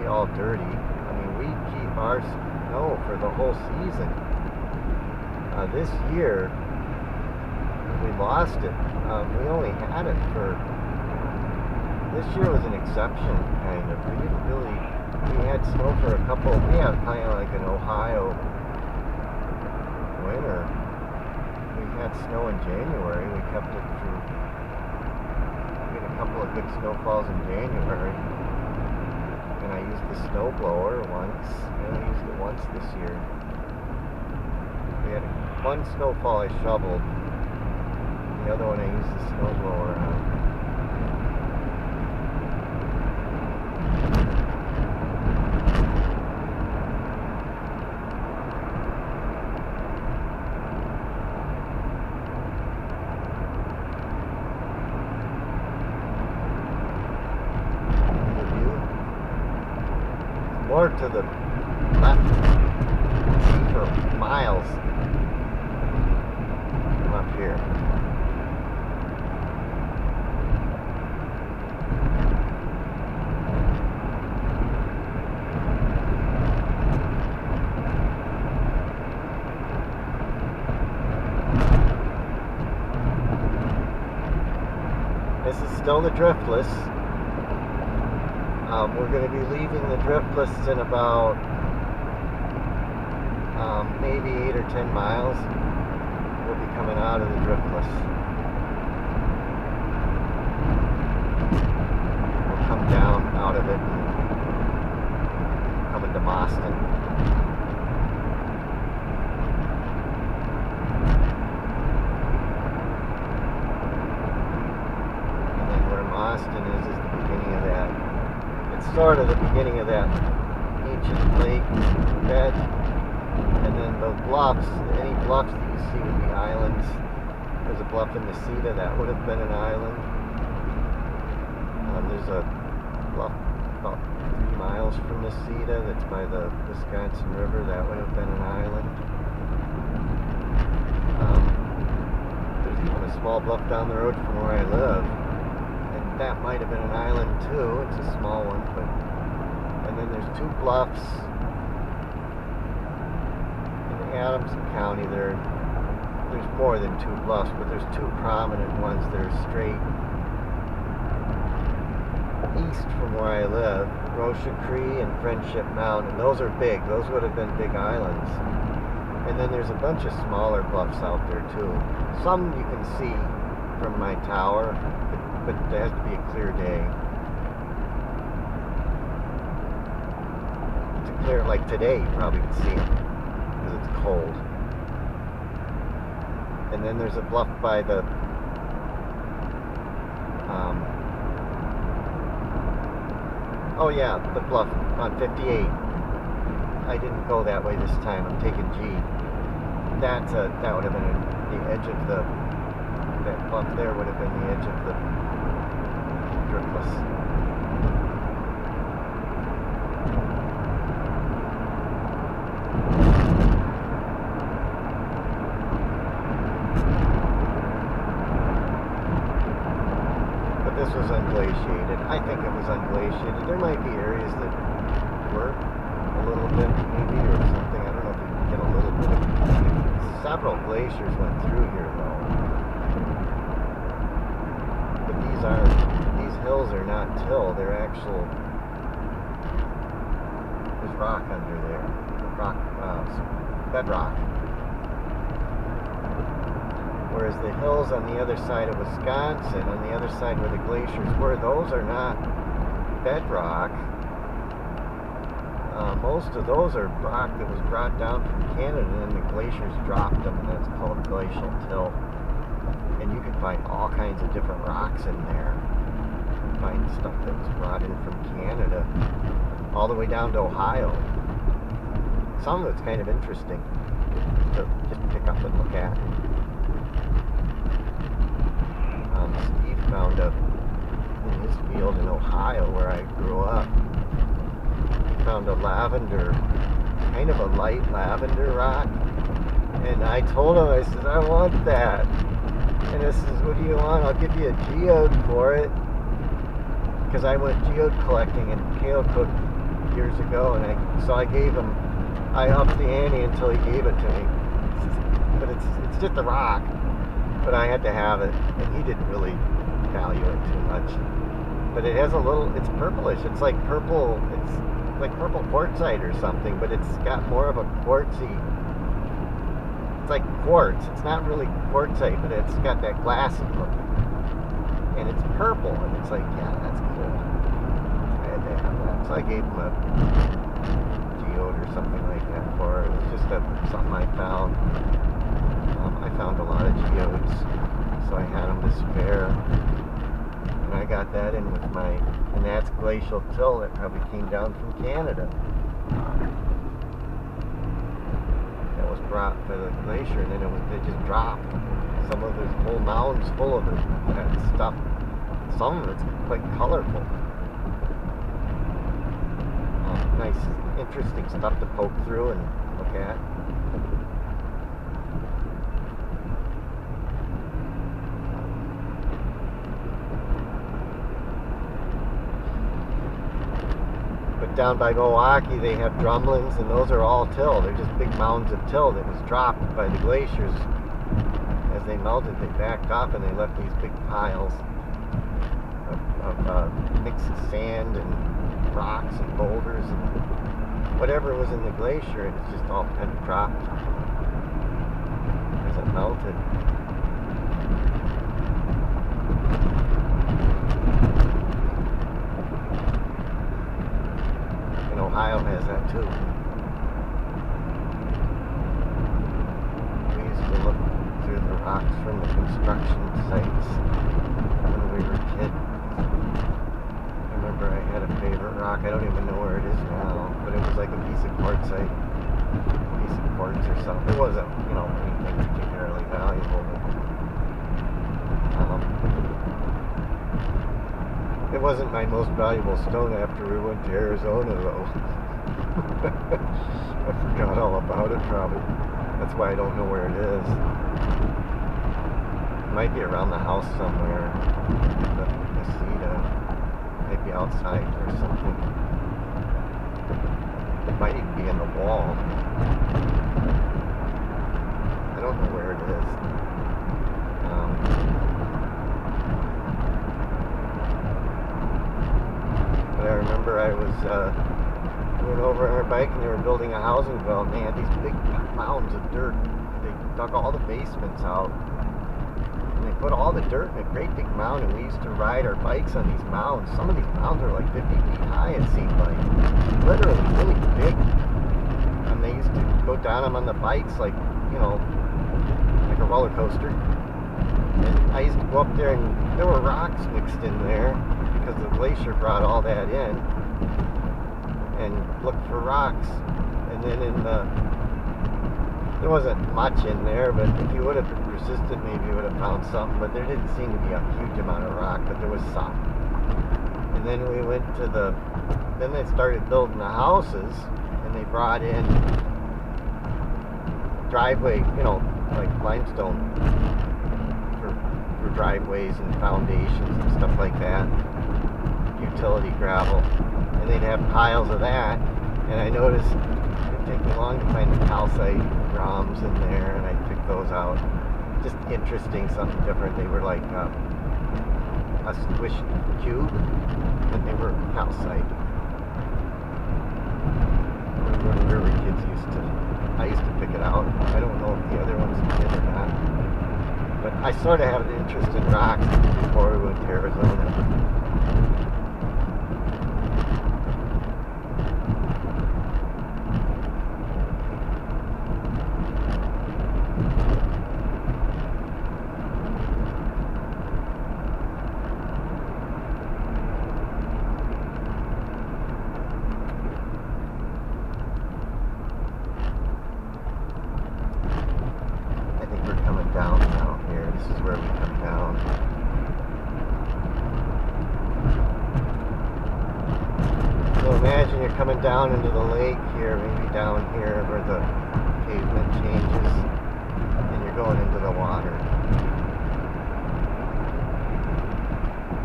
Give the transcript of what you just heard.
all dirty. I mean, we keep our snow for the whole season. This year, we lost it. We only had it for... This year was an exception, kind of. We didn't really... We had snow for a couple... We had kind of like an Ohio winter. We had snow in January. We kept it through... We had a couple of good snowfalls in January. And I used the snow blower once. And I used it once this year. We had one snowfall I shoveled. The other one I used the snow blower on. More to the left for miles from up here. This is still the driftless. We're going to be leaving the driftless in about maybe 8 or 10 miles. We'll be coming out of the driftless. We'll come down out of it and come into Mauston. And then where Mauston is the beginning of that. It's sort of the beginning of that ancient lake bed, and then the bluffs, any bluffs that you see would be islands. There's a bluff in Necedah that would have been an island. There's a bluff about 3 miles from Necedah that's by the Wisconsin River, that would have been an island. There's even a small bluff down the road from where I live. That might have been an island too. It's a small one, but and then there's 2 bluffs in Adams County. There's more than 2 bluffs, but there's 2 prominent ones that are straight east from where I live. Rocha Cree and Friendship Mountain. Those are big. Those would have been big islands. And then there's a bunch of smaller bluffs out there too. Some you can see from my tower. But it has to be a clear day. It's a clear, like today, you probably can see it because it's cold. And then there's a bluff by the oh yeah, the bluff on 58. I didn't go that way this time. I'm taking G. That would have been the edge of the... That bluff there would have been the edge of the driftless. But this was unglaciated. I think it was unglaciated. There might be areas that were a little bit, maybe, or something. I don't know if you can get a little bit of... Several glaciers went through here, though. These hills are not till, they're actual, there's rock under there, bedrock. Whereas the hills on the other side of Wisconsin, on the other side where the glaciers were, those are not bedrock. Most of those are rock that was brought down from Canada and then the glaciers dropped them, and that's called glacial till. And you can find all kinds of different rocks in there. You can find stuff that was brought in from Canada all the way down to Ohio. Some of it's kind of interesting to just pick up and look at. Steve found in his field in Ohio where I grew up, he found a lavender, kind of a light lavender rock. And I told him, I said, I want that. And he says, what do you want? I'll give you a geode for it. Because I went geode collecting in Keokuk years ago, and I gave him, I upped the ante until he gave it to me. But it's just a rock, but I had to have it, and he didn't really value it too much. But it has a little, it's purplish. It's like purple quartzite or something, but it's got more of a quartzy. It's like quartz. It's not really quartzite, but it's got that glassy look. And it's purple, and it's like, yeah, that's cool. I had to have that. So I gave him a geode or something like that for it. It was just something I found. I found a lot of geodes, so I had them to spare. And I got that in with and that's glacial till that probably came down from Canada. That was brought by the glacier, and then it just dropped. Some of there's whole mounds full of that stuff. Some of it's quite colorful. Nice, interesting stuff to poke through and look at. But down by Milwaukee, they have drumlins, and those are all till. They're just big mounds of till that was dropped by the glaciers. As they melted, they backed off, and they left these big piles of mixed sand and rocks and boulders and whatever was in the glacier, and it's just all kind of dropped as it melted. And Ohio has that too. We used to look through the rocks from the construction sites when we were kids. I remember I had a favorite rock. I don't even know where it is now, but it was like a piece of quartzite, a piece of quartz or something. It wasn't, anything particularly valuable. It wasn't my most valuable stone after we went to Arizona, though. I forgot all about it, probably. That's why I don't know where it is. It might be around the house somewhere. The Necedah. Maybe outside or something. It might even be in the wall. I don't know where it is. But I remember I was going over on our bike, and they were building a housing development. They had these big mounds of dirt. They dug all the basements out, and they put all the dirt in a great big mound, and we used to ride our bikes on these mounds. Some of these mounds are like 50 feet high, it seemed like. Literally really big. And they used to go down them on the bikes like a roller coaster. And I used to go up there, and there were rocks mixed in there because the glacier brought all that in, and looked for rocks. And then there wasn't much in there, but if you would have persisted, maybe you would have found something. But there didn't seem to be a huge amount of rock, but there was some. And then we went to then they started building the houses, and they brought in driveway, like limestone for driveways and foundations and stuff like that, utility gravel, and they'd have piles of that. And I noticed it'd take me long to find the calcite drums in there, and I picked those out. Just interesting, something different. They were like a squished cube, and they were calcite. When we were kids, I used to pick it out. I don't know if the other ones did or not, but I sort of have an interest in rocks before we went to Arizona. Down here. This is where we come down. So imagine you're coming down into the lake here, maybe down here where the pavement changes, and you're going into the water.